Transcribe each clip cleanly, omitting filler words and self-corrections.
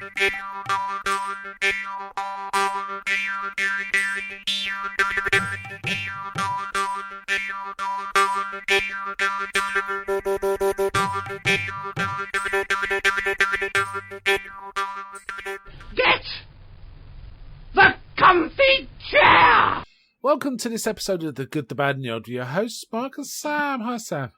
Get the comfy chair! Welcome to this episode of The Good, the Bad and the Odd with your hosts, Mark and Sam. Hi, Sam.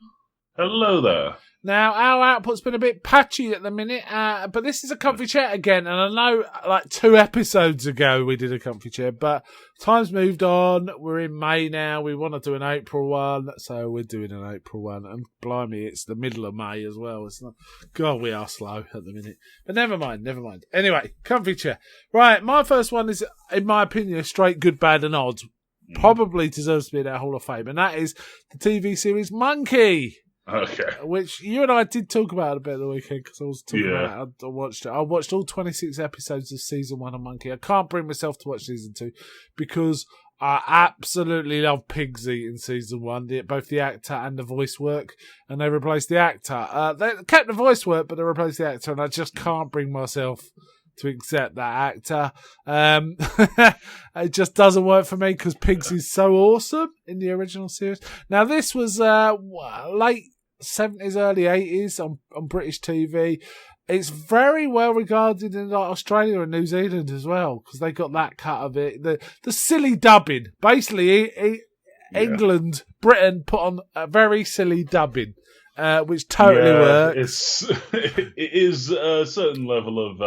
Hello there. Now, our output's been a bit patchy at the minute, but this is a comfy chair again, and I know like 2 episodes ago we did a comfy chair, but time's moved on. We're in May now. We want to do an April one, so we're doing an April one, and blimey, it's the middle of May as well. It's not, God, we are slow at the minute. But never mind. Anyway, comfy chair. Right, my first one is, in my opinion, a straight good, bad and odd. Probably deserves to be in our Hall of Fame, and that is the TV series Monkey. Okay. Which you and I did talk about a bit at the weekend because I was talking about it. I watched it. I watched all 26 episodes of season 1 of Monkey. I can't bring myself to watch season 2 because I absolutely love Pigsy in season 1, both the actor and the voice work, and they replaced the actor. They kept the voice work, but they replaced the actor, and I just can't bring myself to accept that actor. It just doesn't work for me because Pigsy's so awesome in the original series. Now, this was late 70s, early 80s on British TV. It's very well regarded in like Australia and New Zealand as well because they got that cut of it. The silly dubbing. Basically, England, Britain put on a very silly dubbing. Which totally works. It is a certain level of,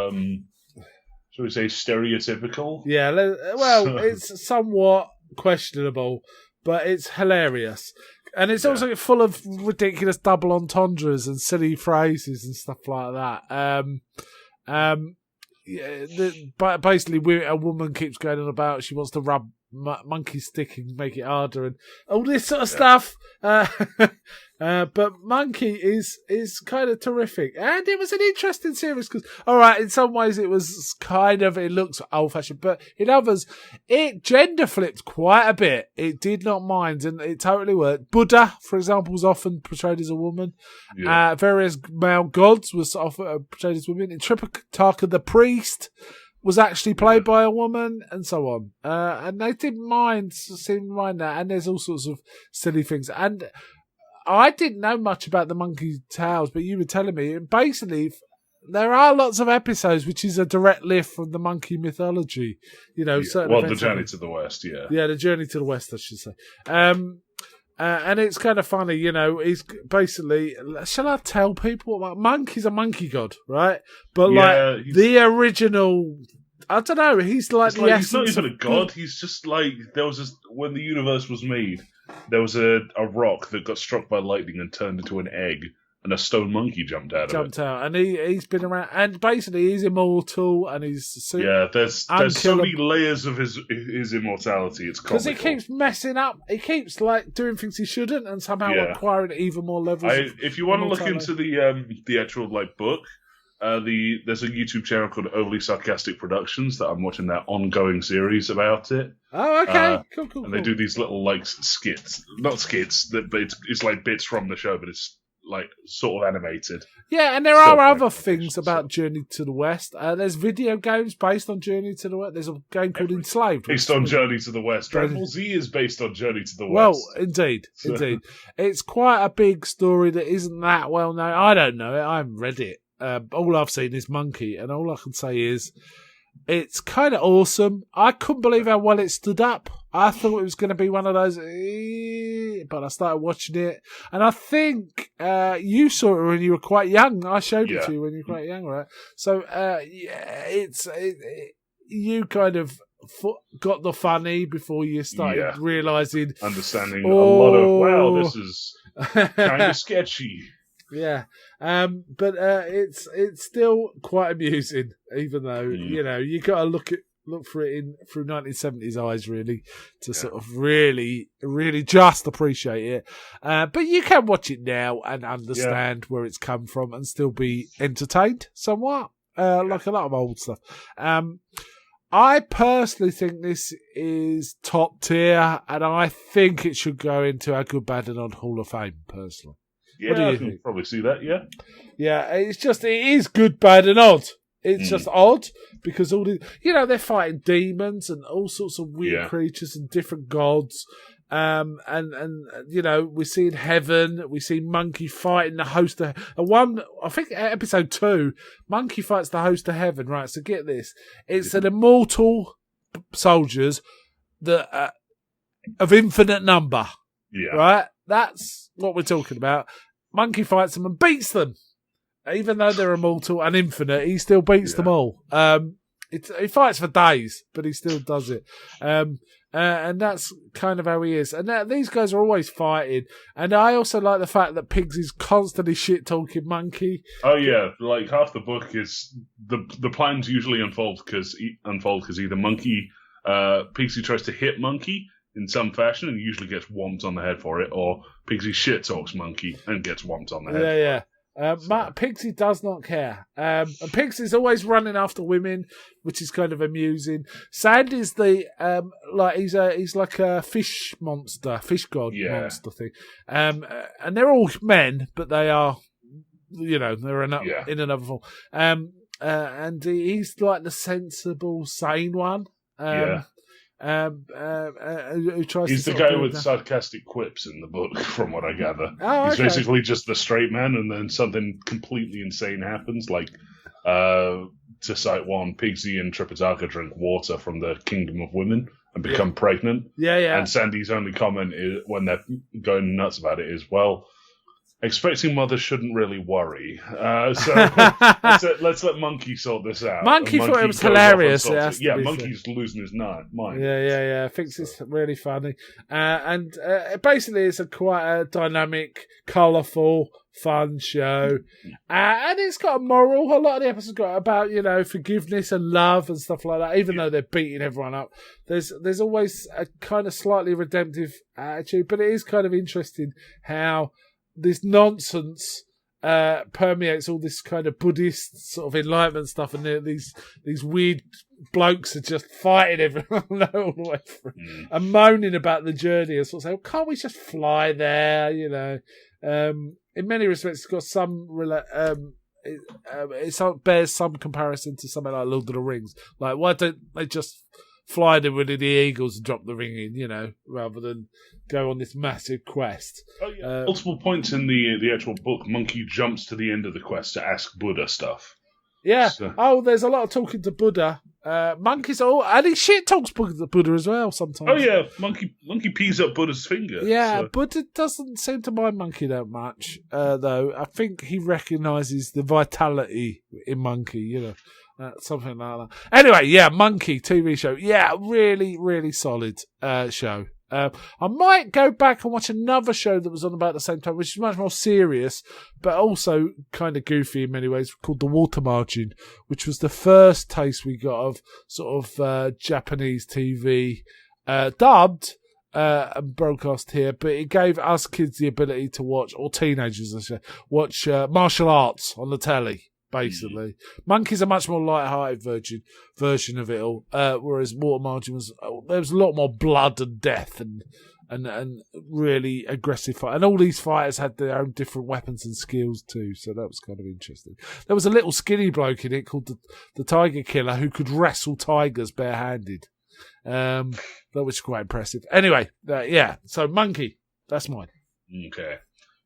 shall we say, stereotypical? Yeah, well, it's somewhat questionable, but it's hilarious. And it's also full of ridiculous double entendres and silly phrases and stuff like that. Basically, a woman keeps going on about she wants to rub monkey stick and make it harder and all this sort of stuff. But Monkey is kind of terrific, and it was an interesting series because, all right, in some ways it was it looks old fashioned, but in others it gender flipped quite a bit. It did not mind, and it totally worked. Buddha, for example, was often portrayed as a woman. Various male gods was often portrayed as women. In Tripitaka, the priest was actually played by a woman, and so on. And they seemed to mind that. And there's all sorts of silly things. And I didn't know much about the Monkey Tales, but you were telling me, and basically, there are lots of episodes which is a direct lift from the monkey mythology. You know, the Journey to the West, Yeah, the Journey to the West, I should say. And it's kind of funny, you know, he's basically, shall I tell people? Like, Monkey's a monkey god, right? But the original, I don't know, he's like the essence. He's not even a god, he's just like, when the universe was made, there was a rock that got struck by lightning and turned into an egg, and a stone monkey jumped out, and he's been around, and basically he's immortal, and he's there's so many layers of his immortality. It's comical. Because he keeps messing up, he keeps like doing things he shouldn't, and somehow acquiring even more levels. If you want to look into the actual book, there's a YouTube channel called Overly Sarcastic Productions that I'm watching that ongoing series about it. Oh, okay, cool. And they do these little skits, not skits, but it's like bits from the show, but it's like sort of animated. Yeah, and there are other things about Journey to the West. There's video games based on Journey to the West. There's a game called Enslaved. Based on Journey to the West. Dragon Ball Z is based on Journey to the West. Well, indeed. It's quite a big story that isn't that well known. I don't know it. I haven't read it. All I've seen is Monkey, and all I can say is it's kind of awesome. I couldn't believe how well it stood up. I thought it was going to be one of those, but I started watching it, and I think you saw it when you were quite young. I showed it to you when you were quite young, right? So you kind of got the funny before you started realising, understanding a lot of this is kind of sketchy. Yeah, but it's still quite amusing, even though you got to look for it through 1970s eyes, really, to sort of really just appreciate it. But you can watch it now and understand where it's come from and still be entertained somewhat, like a lot of old stuff. I personally think this is top tier, and I think it should go into our Good, Bad and Odd Hall of Fame, personally. Yeah, I can probably see that, yeah. Yeah, it is good, bad and odd. It's just odd because all the, they're fighting demons and all sorts of weird creatures and different gods. And we see in heaven, we see Monkey fighting the host of I think episode 2, Monkey fights the host of heaven, right? So get this. It's an immortal soldiers that of infinite number. Yeah. Right? That's what we're talking about. Monkey fights them and beats them. Even though they're immortal and infinite, he still beats them all. He fights for days, but he still does it. And that's kind of how he is. And these guys are always fighting. And I also like the fact that Pigsy's constantly shit-talking Monkey. Oh, yeah. Like, half the book is... The plans usually unfold because either Monkey... Pigsy tries to hit Monkey in some fashion and usually gets whomped on the head for it, or Pigsy shit-talks Monkey and gets whomped on the head. Yeah. Pixie does not care. And Pixie's always running after women, which is kind of amusing. Sandy's the he's like a fish monster, fish god monster thing. And they're all men, but they are, they're in another form. And he's like the sensible, sane one. Who tries He's to the guy with sarcastic quips in the book, from what I gather. He's basically just the straight man, and then something completely insane happens, like, to cite one, Pigsy and Tripitaka drink water from the Kingdom of Women and become pregnant. Yeah. And Sandy's only comment is, when they're going nuts about it, is, well, expecting mothers shouldn't really worry. So let's let Monkey sort this out. Monkey thought it was hilarious. Monkey's losing his mind. Yeah. I think it's really funny. And basically it's quite a dynamic, colourful, fun show. And it's got a moral. A lot of the episodes got about, forgiveness and love and stuff like that, even though they're beating everyone up. There's always a kind of slightly redemptive attitude, but it is kind of interesting how this nonsense permeates all this kind of Buddhist sort of enlightenment stuff, and these weird blokes are just fighting everyone all the way through and moaning about the journey and sort of saying, well, can't we just fly there? In many respects, it's got some it bears some comparison to something like Lord of the Rings. Like, why don't they just fly there with the eagles and drop the ring in, rather than go on this massive quest. Oh, yeah. Multiple points in the actual book, Monkey jumps to the end of the quest to ask Buddha stuff. Yeah. So. There's a lot of talking to Buddha. Monkey's and he shit talks Buddha as well sometimes. Oh yeah, Monkey pees up Buddha's finger. Yeah, so. Buddha doesn't seem to mind Monkey that much, though. I think he recognises the vitality in Monkey, something like that. Anyway, Monkey TV show. Yeah, really, really solid show. I might go back and watch another show that was on about the same time, which is much more serious, but also kind of goofy in many ways, called The Water Margin, which was the first taste we got of sort of Japanese TV, dubbed and broadcast here, but it gave us kids the ability to watch, or teenagers, I should say, watch martial arts on the telly. Basically, Monkey's a much more light-hearted version of it all, whereas Water Margin there was a lot more blood and death and really aggressive fight, and all these fighters had their own different weapons and skills too, so that was kind of interesting. There was a little skinny bloke in it called the Tiger Killer who could wrestle tigers barehanded. That was quite impressive. Anyway, so Monkey, that's mine. Okay,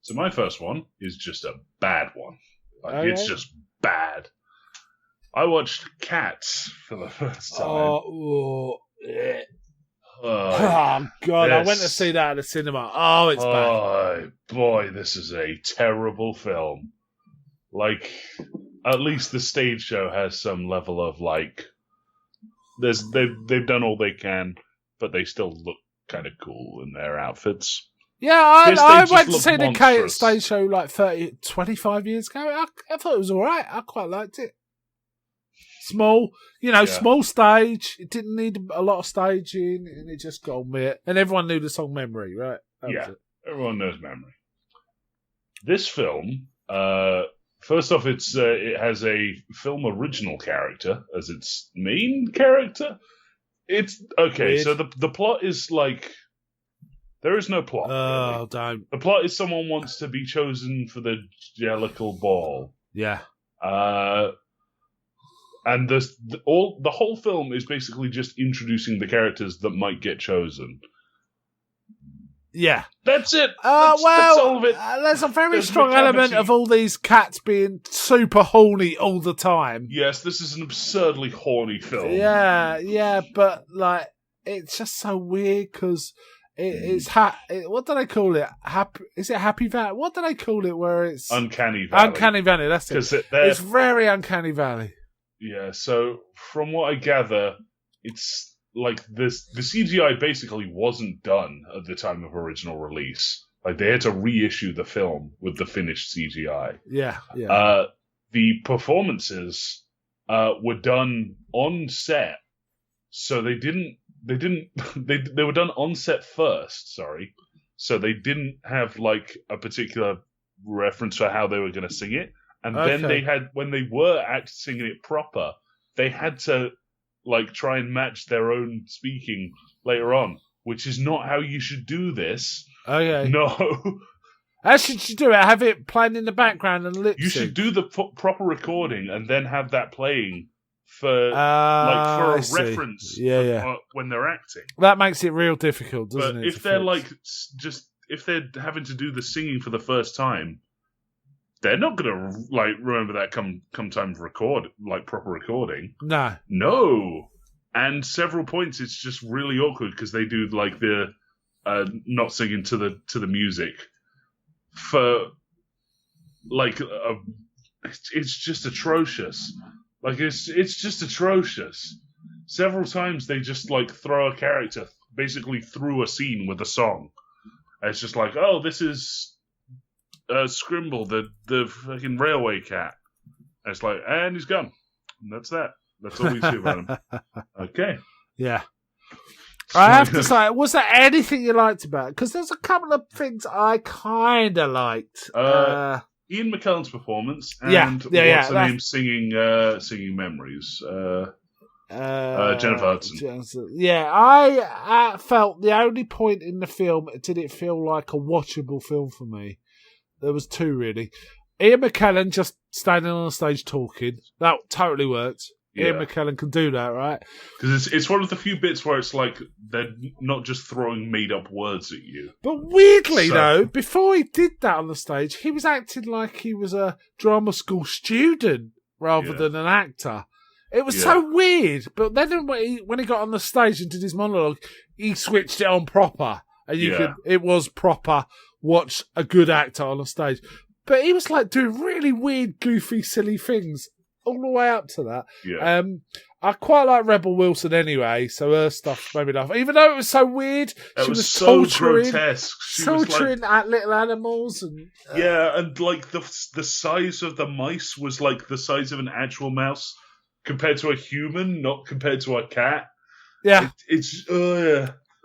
so my first one is just a bad one. It's just bad. I watched Cats for the first time. Oh God! I went to see that at the cinema. Oh, it's bad. Oh boy, this is a terrible film. Like, at least the stage show has some level of like. They've done all they can, but they still look kind of cool in their outfits. Yeah, I went to see the Kate stage show like 25 years ago. I thought it was all right. I quite liked it. Small, small stage. It didn't need a lot of staging, and it just got on with it. And everyone knew the song Memory, right? Everyone knows Memory. This film, first off, it has a film original character as its main character. It's okay. Weird. So the plot is like. There is no plot. Oh, really. don't. The plot is someone wants to be chosen for the Jellicle Ball. Yeah. And the whole film is basically just introducing the characters that might get chosen. Yeah. That's it. That's all of it. There's a very strong element of all these cats being super horny all the time. Yes, this is an absurdly horny film. Yeah, but like it's just so weird because it's what do they call it? Is it Happy Valley? What do they call it? Where it's Uncanny Valley. Uncanny Valley. That's it. It's very Uncanny Valley. Yeah. So from what I gather, it's like this. The CGI basically wasn't done at the time of original release. Like they had to reissue the film with the finished CGI. Yeah. The performances were done on set, so they were done on set first. Sorry, so they didn't have like a particular reference for how they were going to sing it, and then they had when they were singing it proper, they had to like try and match their own speaking later on, which is not how you should do this. Okay, no. How should you do it? Have it playing in the background and lip sync? You should do the proper recording and then have that playing for a reference. When they're acting. That makes it real difficult, doesn't it? But if they're if they're having to do the singing for the first time, they're not going to like remember that come time to record like proper recording. No. And several points it's just really awkward because they do like the not singing to the music. For like it's just atrocious. Like it's just atrocious. Several times they just like throw a character basically through a scene with a song. And it's just like, oh, this is Scrimble, the fucking railway cat. And it's like, and he's gone. And that's that. That's all we see about him. Okay. Yeah. I have to say, was there anything you liked about it? Because there's a couple of things I kind of liked. Ian McKellen's performance and what's her name singing Memories. Jennifer Hudson. Yeah, I felt the only point in the film did it feel like a watchable film for me. There was two really. Ian McKellen just standing on the stage talking. That totally worked. Ian McKellen can do that, right? Because it's one of the few bits where it's like they're not just throwing made-up words at you. But weirdly, though, before he did that on the stage, he was acting like he was a drama school student rather than an actor. It was so weird. But then when he got on the stage and did his monologue, he switched it on proper. And it was proper, watch a good actor on a stage. But he was like doing really weird, goofy, silly things all the way up to that. Yeah. I quite like Rebel Wilson anyway, so her stuff made me laugh. Even though it was so weird, she was so torturing, grotesque. Torturing at little animals. And and like the size of the mice was like the size of an actual mouse compared to a human, not compared to a cat. Yeah.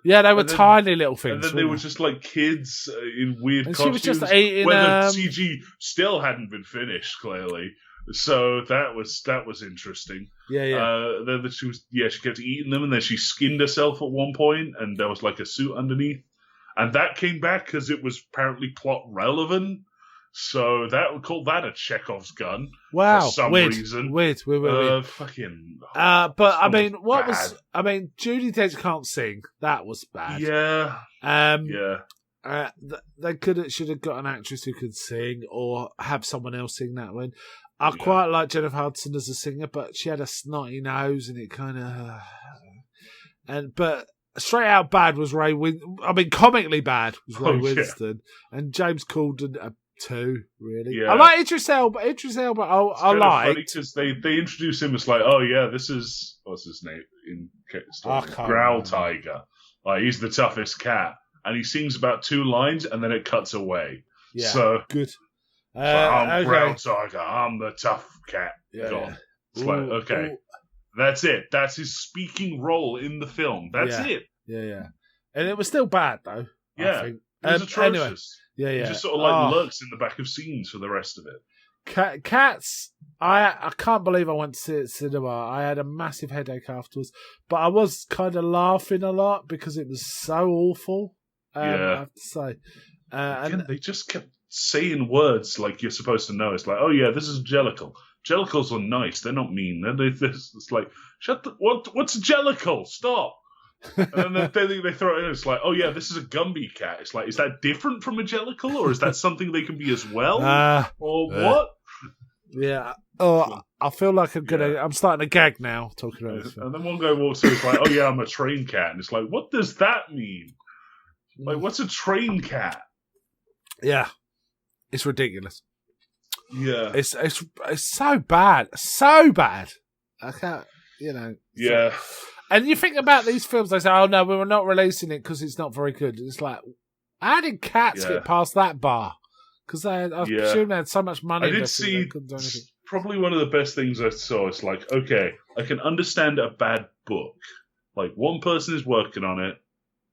Yeah, they were tiny little things. And then they were just like kids in weird costumes. She was just eating. Where the CG still hadn't been finished, clearly. So that was interesting. Then she kept eating them, and then she skinned herself at one point, and there was like a suit underneath, and that came back because it was apparently plot relevant. So we call that a Chekhov's gun. Wow, for some reason. Weird. Fucking. But I mean, Judi Dench can't sing. That was bad. Yeah. They should have got an actress who could sing, or have someone else sing that one. I quite like Jennifer Hudson as a singer, but she had a snotty nose, and it kind of. But straight out bad was Ray Winston. I mean, comically bad was Ray Winston, and James Corden too. Really, I like Idris Elba. I like because they introduce him as like, oh yeah, this is what's his name in Growl Tiger. Like he's the toughest cat, and he sings about 2 lines, and then it cuts away. Yeah, so good. I'm Growl Tiger. I'm the tough cat. God. It's like, okay. That's it. That's his speaking role in the film. That's it. Yeah. And it was still bad, though. Yeah. I think. It was atrocious. Anyway, It just sort of lurks in the back of scenes for the rest of it. Cats, I can't believe I went to see it at cinema. I had a massive headache afterwards. But I was kind of laughing a lot because it was so awful. I have to say. And they just kept saying words like you're supposed to know. It's like, oh yeah, this is Jellicle. Jellicles are nice. They're not mean. It's like, what's a Jellicle? Stop. And then they throw it in. It's like, oh yeah, this is a Gumby cat. It's like, is that different from a Jellicle, or is that something they can be as well, or what? Yeah. Oh, I feel like I'm starting to gag now talking about this. And then one guy walks in. It's like, oh yeah, I'm a train cat, and it's like, what does that mean? Like, what's a train cat? Yeah, it's ridiculous. Yeah, it's so bad, so bad. I can't, Yeah. And you think about these films, they say, oh no, we were not releasing it because it's not very good. It's like, how did Cats get past that bar? Because I presume they had so much money. I did see probably one of the best things I saw. It's like, okay, I can understand a bad book. Like, one person is working on it.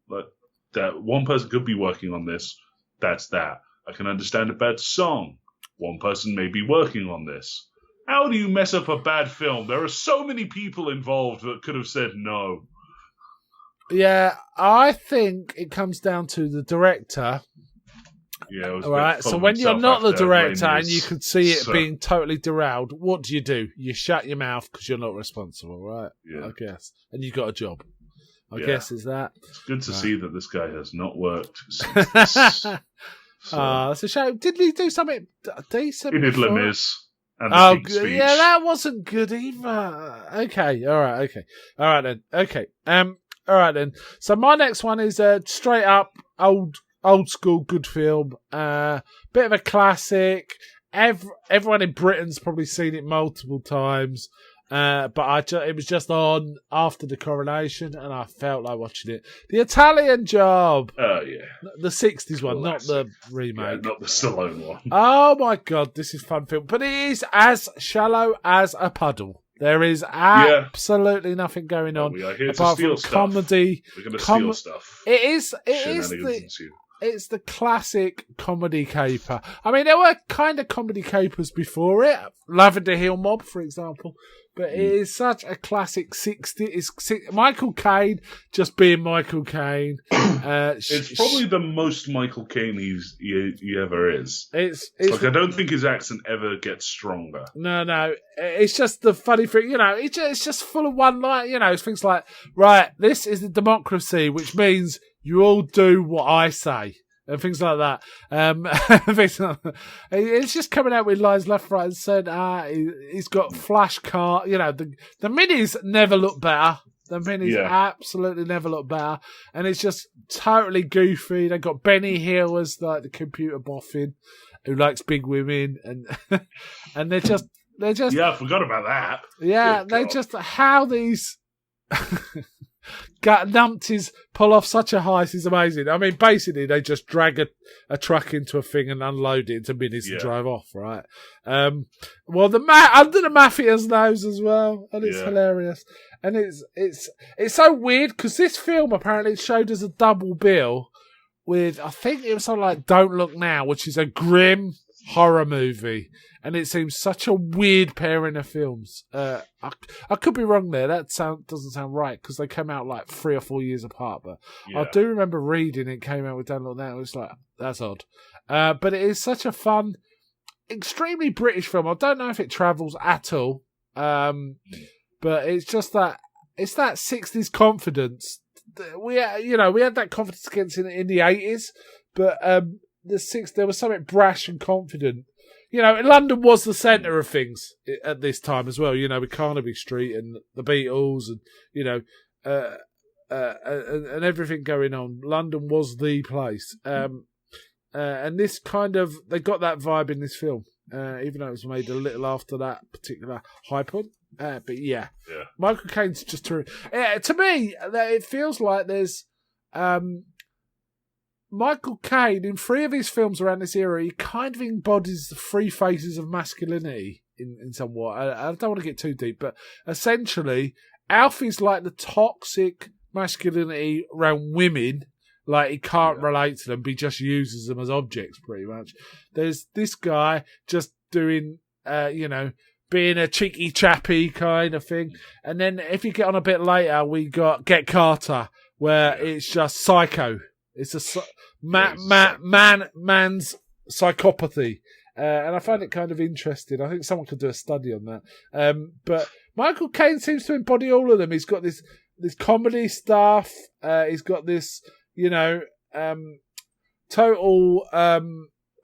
Like, that one person could be working on this. That's that. I can understand a bad song. One person may be working on this. How do you mess up a bad film? There are so many people involved that could have said no. Yeah, I think it comes down to the director. Yeah, it was right. So when you're not the director and you could see it being totally derailed, what do? You shut your mouth because you're not responsible, right? Yeah. I guess. And you've got a job. I guess is that. It's good to see that this guy has not worked since this. It's a shame. Did he do something decent? He did Les Mis. And the Speech. Yeah, that wasn't good either. Okay, all right, okay. All right then. Okay. All right then. So my next one is straight up old school good film. Bit of a classic. Everyone in Britain's probably seen it multiple times. But it was just on after the coronation, and I felt like watching it. The Italian Job. Oh, yeah. The 60s one, not the remake. Yeah, not the Stallone one. Oh, my God, this is a fun film. But it is as shallow as a puddle. There is absolutely nothing going on apart from comedy. We're going to steal stuff. It's the classic comedy caper. I mean, there were kind of comedy capers before it. Lavender Hill Mob, for example. But it is such a classic 60s. Michael Caine just being Michael Caine. It's probably the most Michael Caine he ever is. It's like, I don't think his accent ever gets stronger. No. It's just the funny thing, it's just full of one line, it's things like, right, this is the democracy, which means you all do what I say. And things like that. It's just coming out with lines left, right, and centre. He's got flash car. The minis never look better. The minis absolutely never look better. And it's just totally goofy. They've got Benny Hill as like the computer boffin who likes big women, and they're just I forgot about that. Yeah, they just how these. Numpties pull off such a heist is amazing. I mean, basically, they just drag a truck into a thing and unload it into minis and drive off, right? Well, under the mafia's nose as well, and it's hilarious. And it's so weird because this film apparently showed us a double bill with, I think it was something like Don't Look Now, which is a grim horror movie. And it seems such a weird pairing of films. I could be wrong there. That doesn't sound right because they came out like 3 or 4 years apart. But I do remember reading it came out with Don't Look Now. It was like, that's odd. But it is such a fun, extremely British film. I don't know if it travels at all. But it's just that, it's that 60s confidence. We had that confidence against in the 80s. But there was something brash and confident. London was the centre of things at this time as well. With Carnaby Street and the Beatles, and and everything going on. London was the place, and this they got that vibe in this film, even though it was made a little after that particular high point. But Michael Caine's just to me, it feels like there's. Michael Caine, in 3 of his films around this era, he kind of embodies the 3 phases of masculinity in somewhat. I don't want to get too deep, but essentially, Alfie's like the toxic masculinity around women. Like, he can't relate to them, but he just uses them as objects, pretty much. There's this guy just doing, being a cheeky chappy kind of thing. And then if you get on a bit later, we got Get Carter, where it's just psycho. It's a man's psychopathy, and I find it kind of interesting. I think someone could do a study on that. But Michael Caine seems to embody all of them. He's got this comedy stuff. He's got this, total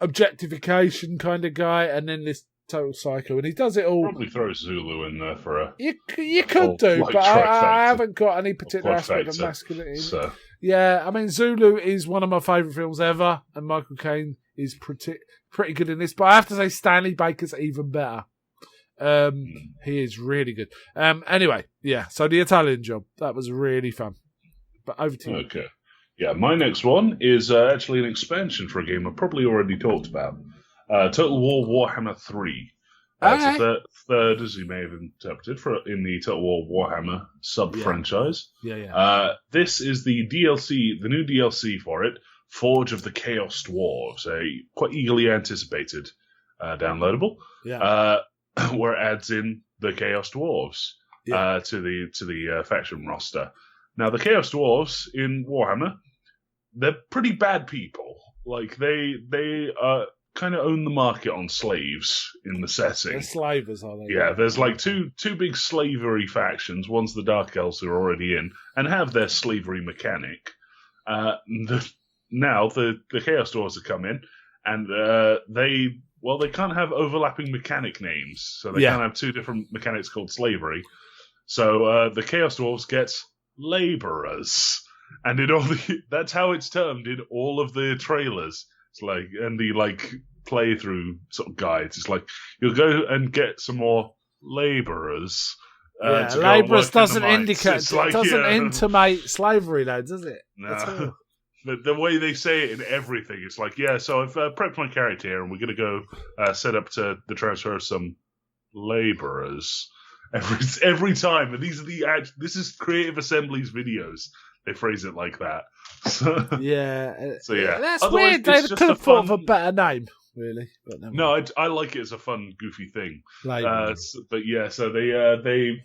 objectification kind of guy, and then this total psycho, and he does it all. Probably throw Zulu in there for a. You could do, but I haven't got any particular aspect of masculinity. So. Yeah, I mean, Zulu is one of my favourite films ever, and Michael Caine is pretty good in this. But I have to say, Stanley Baker's even better. He is really good. Anyway, yeah. So the Italian Job, that was really fun. But over to you. Okay. Yeah, my next one is actually an expansion for a game I've probably already talked about. Total War Warhammer 3. It's the third, as you may have interpreted, in the Total War Warhammer sub-franchise. Yeah. This is the DLC, the new DLC for it, Forge of the Chaos Dwarves, a quite eagerly anticipated downloadable, where it adds in the Chaos Dwarves to the faction roster. Now, the Chaos Dwarves in Warhammer, they're pretty bad people. Like, they kind of own the market on slaves in the setting. They're slavers, are they? Yeah, there's like two big slavery factions. One's the Dark Elves who are already in and have their slavery mechanic. Now the Chaos Dwarves have come in, and they can't have overlapping mechanic names, so they can't have two different mechanics called slavery. So the Chaos Dwarves get laborers, and that's how it's termed in all of the trailers. It's like, and the playthrough sort of guides. It's like, you'll go and get some more laborers. Laborers doesn't intimate slavery, though, does it? No. The way they say it in everything, it's like, so I've prepped my character here, and we're going to go set up to the transfer of some laborers every time. And this is Creative Assembly's videos. They phrase it like that. That's otherwise, weird. They could have thought of a better name, really. But no, I like it as a fun, goofy thing. So they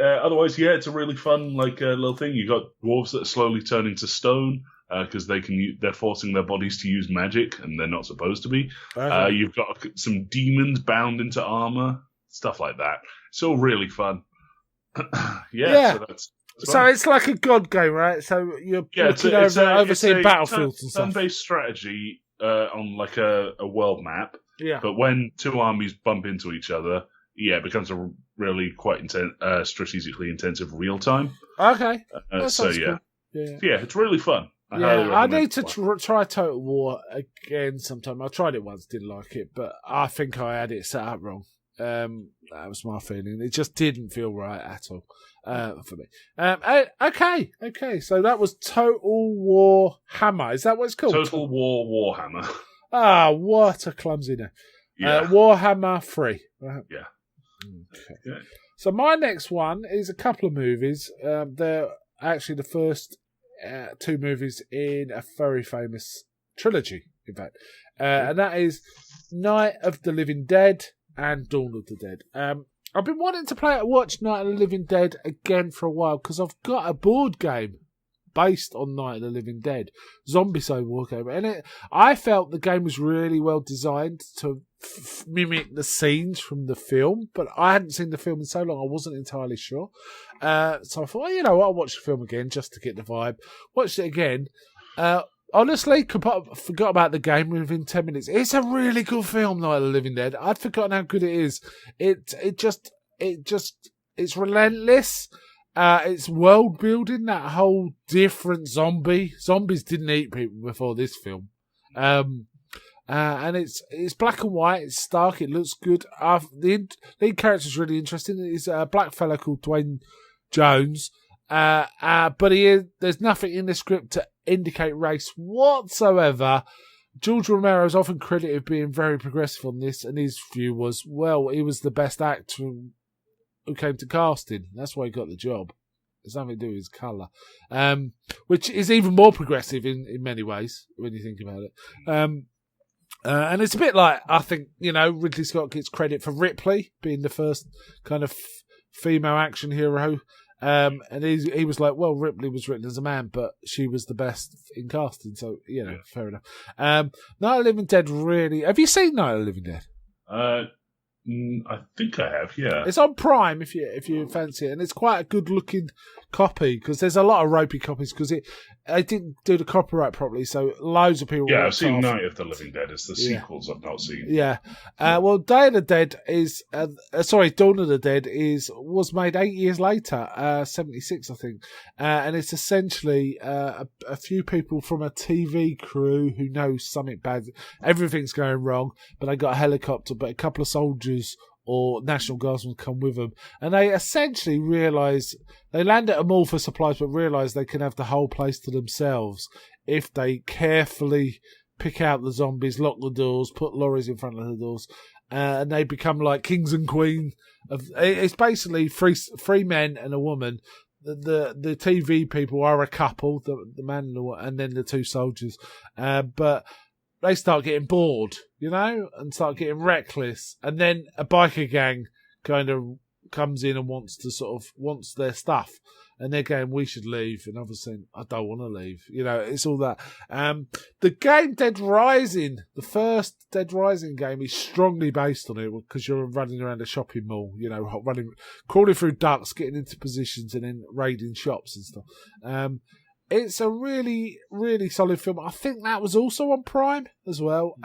otherwise, it's a really fun little thing. You got dwarves that are slowly turning to stone because they're forcing their bodies to use magic, and they're not supposed to be. Okay. You've got some demons bound into armor, stuff like that. It's all really fun. So it's like a god game, right? So you're looking overseeing battlefields and stuff. Turn-based strategy on like a world map. Yeah. But when two armies bump into each other, it becomes a really quite strategically intensive real time. Okay. Cool. Yeah, it's really fun. I need to try Total War again sometime. I tried it once, didn't like it, but I think I had it set up wrong. That was my feeling. It just didn't feel right at all for me. Okay. So that was Total War Hammer. Is that what it's called? Total War Warhammer. What a clumsy name. Yeah. Warhammer 3. Right? Yeah. Okay. Yeah. So my next one is a couple of movies. They're actually the first two movies in a very famous trilogy, in fact. And that is Night of the Living Dead and Dawn of the Dead. I've been wanting to watch Night of the Living Dead again for a while because I've got a board game based on Night of the Living Dead, Zombicide war game, and I felt the game was really well designed to mimic the scenes from the film, but I hadn't seen the film in so long I wasn't entirely sure. So I thought, I'll watch the film again just to get the vibe. Watched it again. Honestly, forgot about the game within 10 minutes. It's a really good film, Night of the Living Dead. I'd forgotten how good it is. It's relentless. It's world building, that whole different zombies didn't eat people before this film. And it's black and white, it's stark, it looks good. The lead character's really interesting. It's a black fella called Dwayne Jones. But there's nothing in the script to indicate race whatsoever. George Romero is often credited with being very progressive on this, and his view was, he was the best actor who came to casting. That's why he got the job. It's nothing to do with his colour. Which is even more progressive in many ways, when you think about it. And it's a bit like, I think, Ridley Scott gets credit for Ripley being the first kind of female action hero. And he was like, well, Ripley was written as a man, but she was the best in casting, so, fair enough. Night of the Living Dead really... Have you seen Night of the Living Dead? I think I have, yeah. It's on Prime if you fancy it, and it's quite a good looking copy because there's a lot of ropey copies because I didn't do the copyright properly, so loads of people. Yeah, I've seen Night of the Living Dead. It's the sequels I've not seen. Yeah, well, Day of the Dead is Dawn of the Dead was made 8 years later, 76 I think, and it's essentially a few people from a TV crew who know something bad, everything's going wrong, but they got a helicopter, but a couple of soldiers or National Guardsmen come with them, and they essentially realise they land at a mall for supplies, but realise they can have the whole place to themselves if they carefully pick out the zombies, lock the doors, put lorries in front of the doors, and they become like kings and queen. It's basically three men and a woman. The TV people are a couple, the man and then the two soldiers, but they start getting bored, and start getting reckless. And then a biker gang kind of comes in and wants their stuff. And they're going, we should leave. And others saying, I don't want to leave. It's all that. The game Dead Rising, the first Dead Rising game, is strongly based on it because you're running around a shopping mall, crawling through ducts, getting into positions and then raiding shops and stuff. It's a really, really solid film. I think that was also on Prime as well.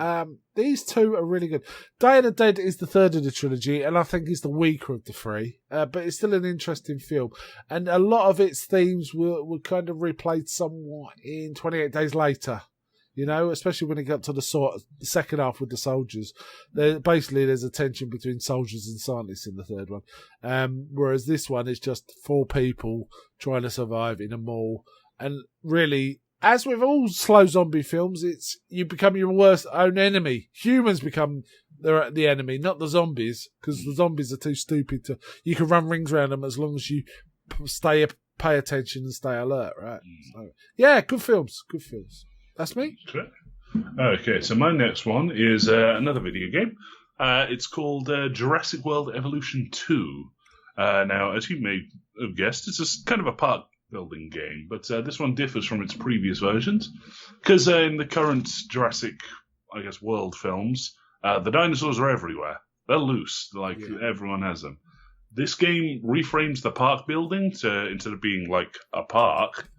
These two are really good. Day of the Dead is the third of the trilogy, and I think is the weaker of the three. But it's still an interesting film. And a lot of its themes were kind of replayed somewhat in 28 Days Later. Especially when it got to the second half with the soldiers. There's a tension between soldiers and scientists in the third one. Whereas this one is just four people trying to survive in a mall. And really, as with all slow zombie films, you become your worst own enemy. Humans become the enemy, not the zombies, because the zombies are too stupid to. You can run rings around them as long as you pay attention and stay alert, right? So, yeah, good films. That's me. Okay, so my next one is another video game. It's called Jurassic World Evolution 2. Now, as you may have guessed, it's kind of a park building game, but this one differs from its previous versions because in the current Jurassic, World films, the dinosaurs are everywhere. They're loose, everyone has them. This game reframes the park building to, instead of being like a park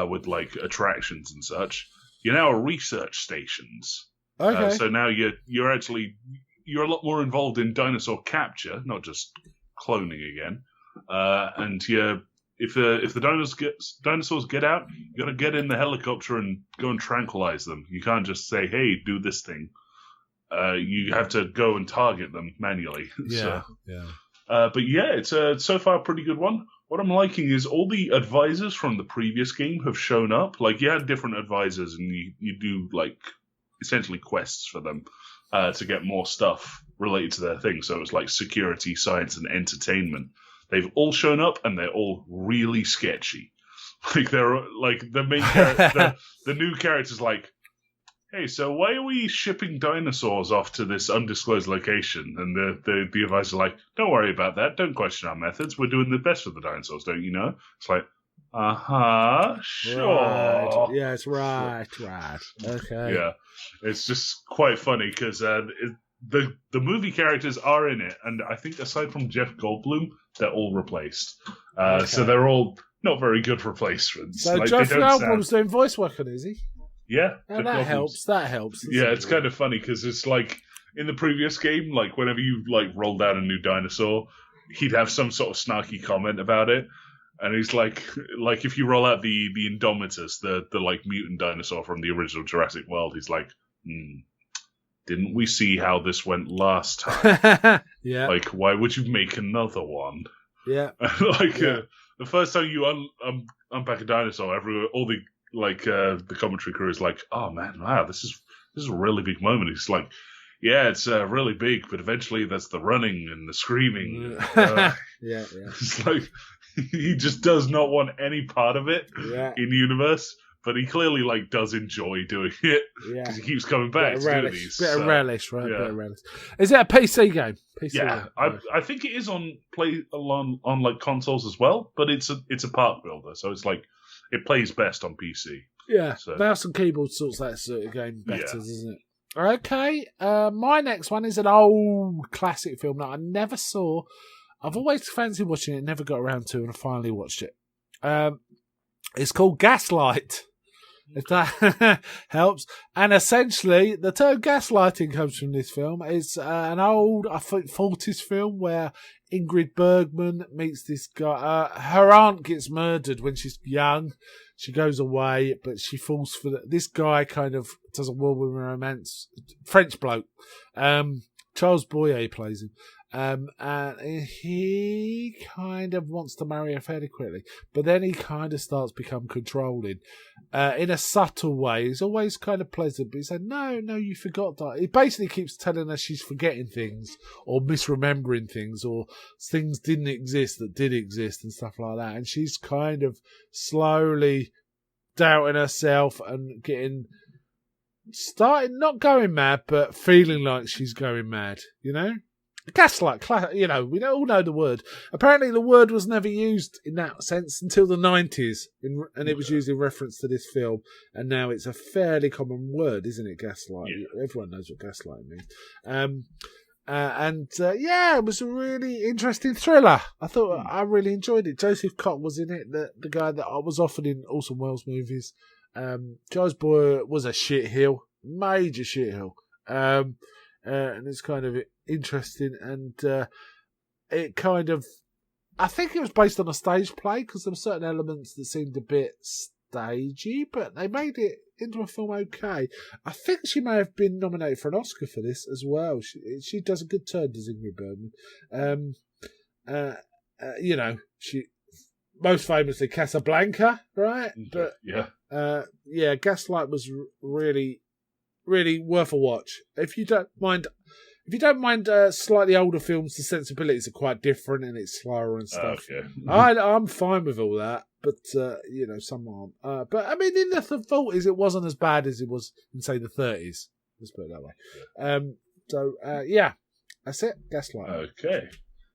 with like attractions and such, you're now research stations. Okay. So now you're a lot more involved in dinosaur capture, not just cloning again, and If the dinosaurs get out, you got to get in the helicopter and go and tranquilize them. You can't just say, "Hey, do this thing." You have to go and target them manually. Yeah, But yeah, it's so far a pretty good one. What I'm liking is all the advisors from the previous game have shown up. Like you had different advisors, and you do like essentially quests for them to get more stuff related to their thing. So it's like security, science, and entertainment. They've all shown up, and they're all really sketchy. Like they're like the main character, the new character's like, "Hey, so why are we shipping dinosaurs off to this undisclosed location?" And the advisor's like, "Don't worry about that. Don't question our methods. We're doing the best for the dinosaurs, don't you know?" It's like, sure. Right. Yes, right. Okay. Yeah, it's just quite funny because the movie characters are in it, and I think aside from Jeff Goldblum, they're all replaced. Okay. So they're all not very good replacements. So Jeff Goldblum's doing voice work on, is he? Yeah. That helps. Yeah, it's kind of funny because it's like in the previous game, like whenever you like rolled out a new dinosaur, he'd have some sort of snarky comment about it. And he's like if you roll out the Indomitus, the like mutant dinosaur from the original Jurassic World, he's like, didn't we see how this went last time? Yeah. Like, why would you make another one? Yeah. The first time you unpack a dinosaur, all the the commentary crew is like, "Oh man, wow, this is a really big moment." It's like, yeah, it's really big, but eventually that's the running and the screaming. Yeah. It's like he just does not want any part of it in universe. but he clearly does enjoy doing it because he keeps coming back to do these. Bit of relish, right? Yeah. Bit of relish. Is it a PC game? PC game. I think it is on consoles as well, but it's a park builder, so it's it plays best on PC. Yeah, so. Mouse and keyboard sorts that sort of game better, doesn't it? Okay, my next one is an old classic film that I never saw. I've always fancied watching it, never got around to, and I finally watched it. It's called Gaslight, if that helps. And essentially, the term gaslighting comes from this film. It's an old, I think, 40s film where Ingrid Bergman meets this guy. Her aunt gets murdered when she's young. She goes away, but she falls for this guy. Kind of does a whirlwind romance. French bloke, Charles Boyer plays him, and he kind of wants to marry her fairly quickly, but then he kind of starts to become controlling, in a subtle way. He's always kind of pleasant, but he said, "No, you forgot that." He basically keeps telling her she's forgetting things or misremembering things, or things didn't exist that did exist and stuff like that. And she's kind of slowly doubting herself and starting not going mad, but feeling like she's going mad. Gaslight, we all know the word. Apparently the word was never used in that sense until the 90s, and it was used in reference to this film, and now it's a fairly common word, isn't it, gaslight? Yeah. Everyone knows what gaslight means. It was a really interesting thriller. I thought I really enjoyed it. Joseph Cott was in it, the guy that I was offered in Orson Welles movies. Charles Boyer was a shitheel, major shitheel. And it's kind of interesting, and it kind of, I think it was based on a stage play, because there were certain elements that seemed a bit stagey, but they made it into a film okay. I think she may have been nominated for an Oscar for this as well. She does a good turn, does Ingrid Bergman. She most famously Casablanca, right? But Gaslight was really, really worth a watch. If you don't mind slightly older films, the sensibilities are quite different and it's slower and stuff. Okay. I'm fine with all that, but some aren't. But I mean, in the 40s, it wasn't as bad as it was in, say, the 30s. Let's put it that way. That's it. Gaslight. Okay.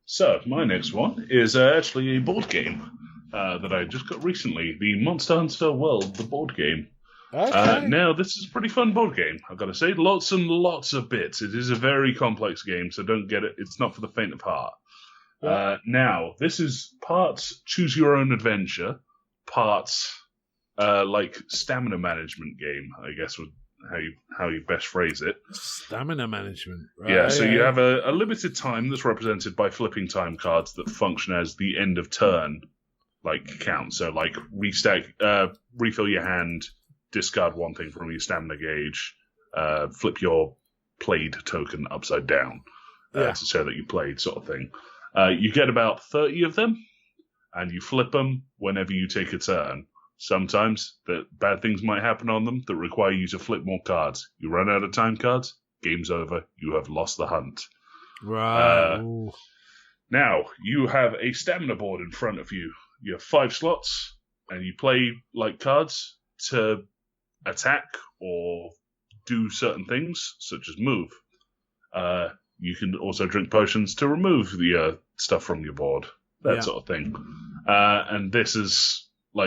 So my next one is actually a board game that I just got recently, the Monster Hunter World, the board game. Okay. Now, this is a pretty fun board game, I've got to say. Lots and lots of bits. It is a very complex game, so don't get it. It's not for the faint of heart. Yeah. Now, this is parts choose your own adventure, parts stamina management game, I guess would how you best phrase it. Stamina management. Right. Yeah, so you have a limited time that's represented by flipping time cards that function as the end of turn count. So refill your hand, discard one thing from your stamina gauge, flip your played token upside down to show that you played, sort of thing. You get about 30 of them, and you flip them whenever you take a turn. Sometimes bad things might happen on them that require you to flip more cards. You run out of time cards, game's over, you have lost the hunt. Right. Now, you have a stamina board in front of you. You have 5 slots, and you play cards to attack or do certain things, such as move. You can also drink potions to remove the stuff from your board, that sort of thing. And this is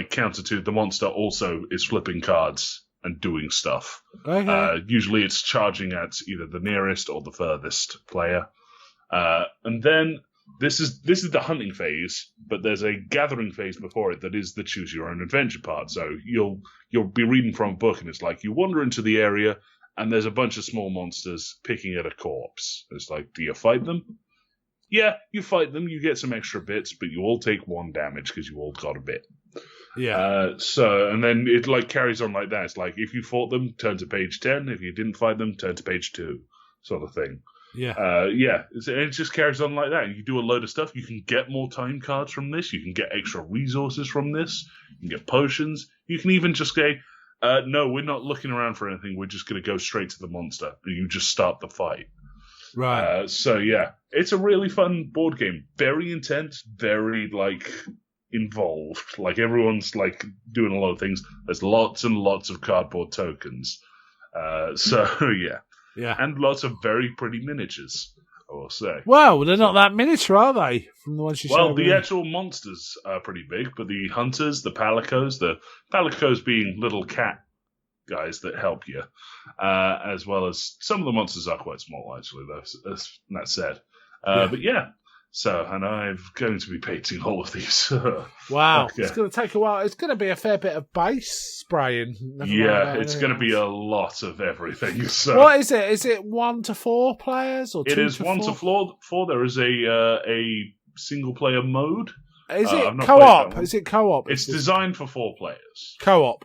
counter to the monster also is flipping cards and doing stuff. Okay. Usually it's charging at either the nearest or the furthest player. And then this is the hunting phase, but there's a gathering phase before it that is the choose your own adventure part. So you'll be reading from a book, and it's you wander into the area and there's a bunch of small monsters picking at a corpse. It's do you fight them? Yeah, you fight them, you get some extra bits, but you all take 1 damage because you all got a bit. Yeah. And then it carries on like that. It's if you fought them, turn to page 10. If you didn't fight them, turn to page 2, sort of thing. Yeah. It just carries on like that. You do a load of stuff. You can get more time cards from this. You can get extra resources from this. You can get potions. You can even just say, no, we're not looking around for anything. We're just going to go straight to the monster. And you just start the fight. Right. It's a really fun board game. Very intense. Very, involved. Like, everyone's, like, doing a lot of things. There's lots and lots of cardboard tokens. So, yeah. Yeah. And lots of very pretty miniatures, I will say. Well, they're not that miniature, are they? From the ones you showed Well, the me? actual monsters are pretty big, but the hunters, the palicos being little cat guys that help you, as well as some of the monsters are quite small, actually, though, that said. But yeah, so, and I'm going to be painting all of these. Wow, okay. It's going to take a while. It's going to be a fair bit of base spraying. Yeah, it's going to be a lot of everything. So. What is it? Is it 1 to 4 players or 2 to 4? It is 1 to 4. There is a single player mode. Is it co-op? Is it co-op? It's designed for 4 players. Co-op.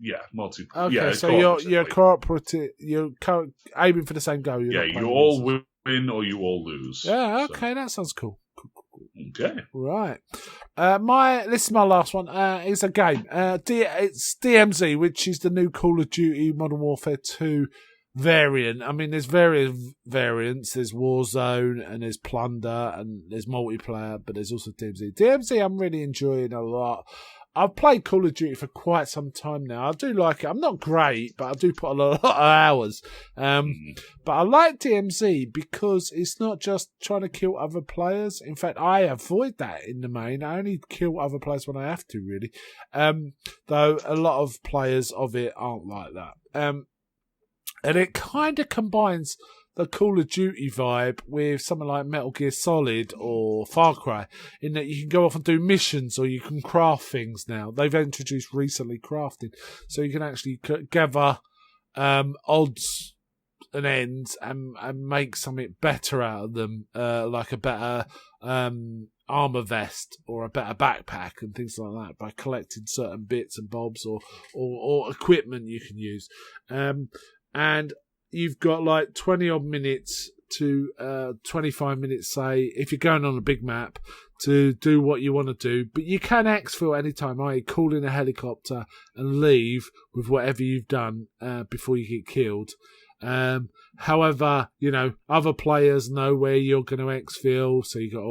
Yeah, multi. Okay, yeah, so you're cooperative. You're aiming for the same goal. You all win or you all lose. Yeah, okay, that sounds cool. Okay, right. This is my last one. It's a game. It's DMZ, which is the new Call of Duty Modern Warfare 2 variant. I mean, there's various variants. There's Warzone and there's Plunder and there's multiplayer, but there's also DMZ. DMZ, I'm really enjoying a lot. I've played Call of Duty for quite some time now. I do like it. I'm not great, but I do put a lot of hours. But I like DMZ because it's not just trying to kill other players. In fact, I avoid that in the main. I only kill other players when I have to, really. Though a lot of players of it aren't like that. And it kind of combines the Call of Duty vibe with something like Metal Gear Solid or Far Cry, in that you can go off and do missions or you can craft things now. They've introduced recently crafting, so you can actually gather odds and ends and make something better out of them, like a better armor vest or a better backpack and things like that, by collecting certain bits and bobs or equipment you can use. And you've got like 20 odd minutes to 25 minutes, say, if you're going on a big map, to do what you want to do. But you can exfil anytime, i.e. call in a helicopter and leave with whatever you've done before you get killed. However, other players know where you're going to exfil, so you got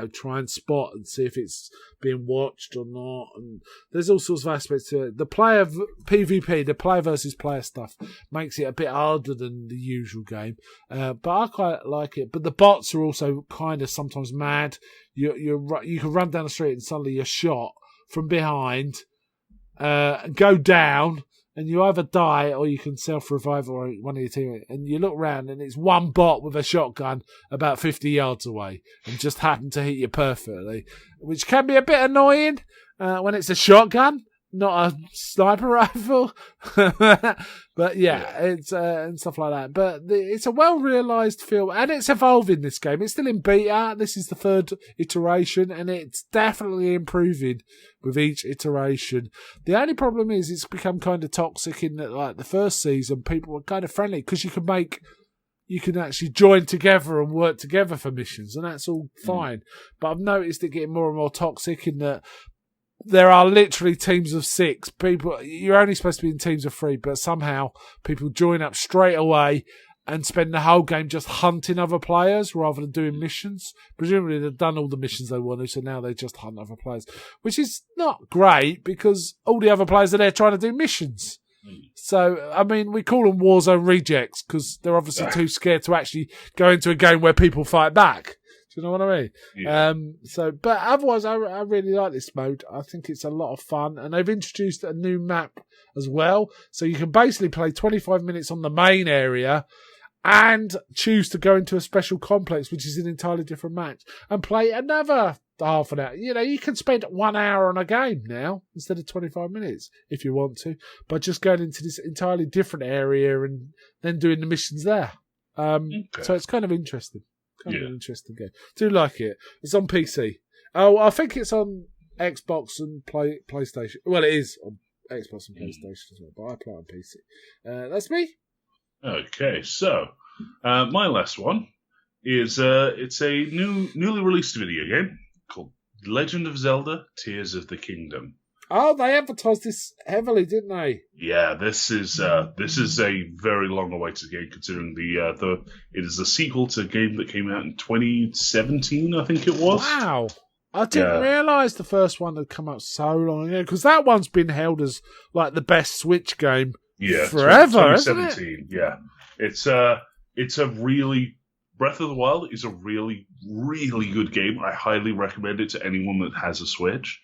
to try and spot and see if it's being watched or not. And there's all sorts of aspects to it. The player PvP, the player versus player stuff, makes it a bit harder than the usual game. But I quite like it. But the bots are also kind of sometimes mad. You can run down the street and suddenly you're shot from behind, go down, and you either die or you can self-revive or one of your teammates. And you look around and it's one bot with a shotgun about 50 yards away and just happened to hit you perfectly, which can be a bit annoying when it's a shotgun, not a sniper rifle. But yeah, it's and stuff like that. But it's a well-realised film, and it's evolving, this game. It's still in beta. This is the 3rd iteration, and it's definitely improving with each iteration. The only problem is it's become kind of toxic in that, like, the first season, people were kind of friendly because you can actually join together and work together for missions, and that's all fine. But I've noticed it getting more and more toxic in that there are literally teams of 6 people. You're only supposed to be in teams of 3, but somehow people join up straight away and spend the whole game just hunting other players rather than doing missions. Presumably they've done all the missions they want to, so now they just hunt other players, which is not great because all the other players are there trying to do missions. So, I mean, we call them Warzone rejects because they're obviously too scared to actually go into a game where people fight back. Do you know what I mean? Yeah. But otherwise, I really like this mode. I think it's a lot of fun, and they've introduced a new map as well. So you can basically play 25 minutes on the main area and choose to go into a special complex, which is an entirely different match, and play another half an hour. You can spend 1 hour on a game now instead of 25 minutes if you want to, by just going into this entirely different area and then doing the missions there. So it's kind of interesting. Kind of an interesting game. Do like it. It's on PC. Oh, I think it's on Xbox and PlayStation. Well, it is on Xbox and PlayStation as well, but I play on PC. That's me. Okay, so my last one is it's a newly released video game called Legend of Zelda: Tears of the Kingdom. Oh, they advertised this heavily, didn't they? Yeah, this is a very long-awaited game, considering it is a sequel to a game that came out in 2017, I think it was. Wow, I didn't realise the first one had come out so long ago, because that one's been held as like the best Switch game forever, 2017. Yeah, it's a really Breath of the Wild is a really, really good game. I highly recommend it to anyone that has a Switch.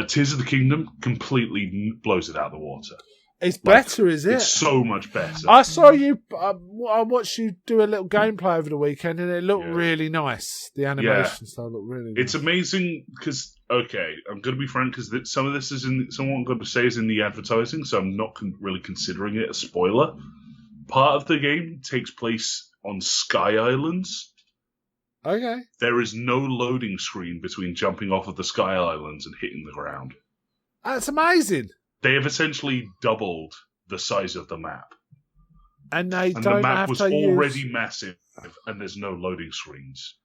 Tears of the Kingdom completely blows it out of the water. It's better, is it? It's so much better. I saw you. I watched you do a little gameplay over the weekend, and it looked really nice. The animation style looked really nice. It's amazing because, okay, I'm going to be frank, because some of this is someone I'm going to say is in the advertising, so I'm not really considering it a spoiler. Part of the game takes place on Sky Islands. Okay. There is no loading screen between jumping off of the Sky Islands and hitting the ground. That's amazing. They have essentially doubled the size of the map. And the map was already massive, and there's no loading screens.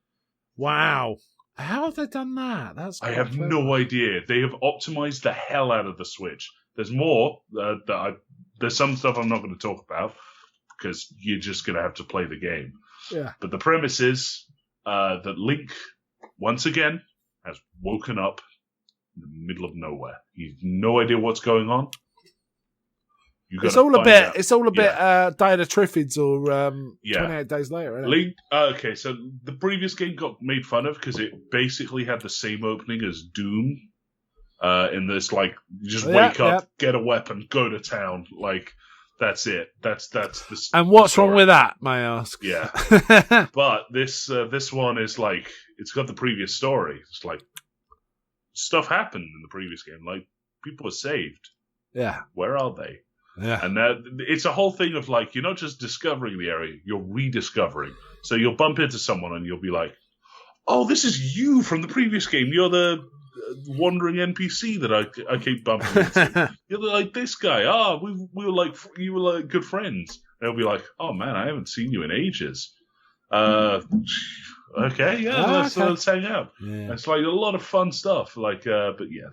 Wow. How have they done that? I have no idea. They have optimized the hell out of the Switch. There's more. There's some stuff I'm not going to talk about, because you're just going to have to play the game. Yeah. But the premise is that Link, once again, has woken up in the middle of nowhere. He's no idea what's going on. It's all a bit Day of the Triffids or 28 Days Later, isn't it? Link. Okay, so the previous game got made fun of because it basically had the same opening as Doom. In this, like, you just wake up, get a weapon, go to town, like. That's it. That's the. And what's wrong with that, may I ask? Yeah, but this one is like, it's got the previous story. It's like stuff happened in the previous game. Like, people were saved. Yeah. Where are they? Yeah. And it's a whole thing of like, you're not just discovering the area, you're rediscovering. So you'll bump into someone and you'll be like, "Oh, this is you from the previous game. You're the wandering NPC that I keep bumping into. You're like this guy. We were like, you were like good friends." And they'll be like, "Oh man, I haven't seen you in ages." Okay, yeah, let's hang out. Yeah. It's like a lot of fun stuff. Like, but yeah,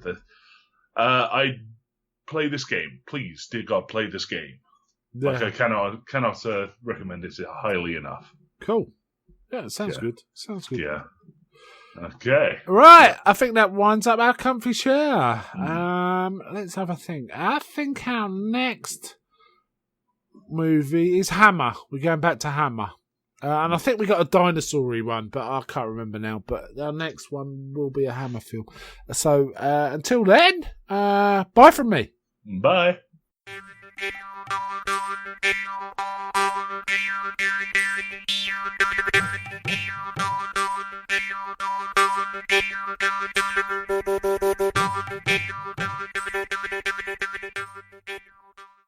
I play this game. Please, dear God, play this game. Yeah. Like, I cannot recommend it highly enough. Cool. Yeah, it sounds good. Sounds good. Yeah. Okay. Right, I think that winds up our comfy share. Let's have a think. I think our next movie is Hammer. We're going back to Hammer. And I think we got a dinosaur-y one, but I can't remember now. But our next one will be a Hammer film. So until then, bye from me. Bye.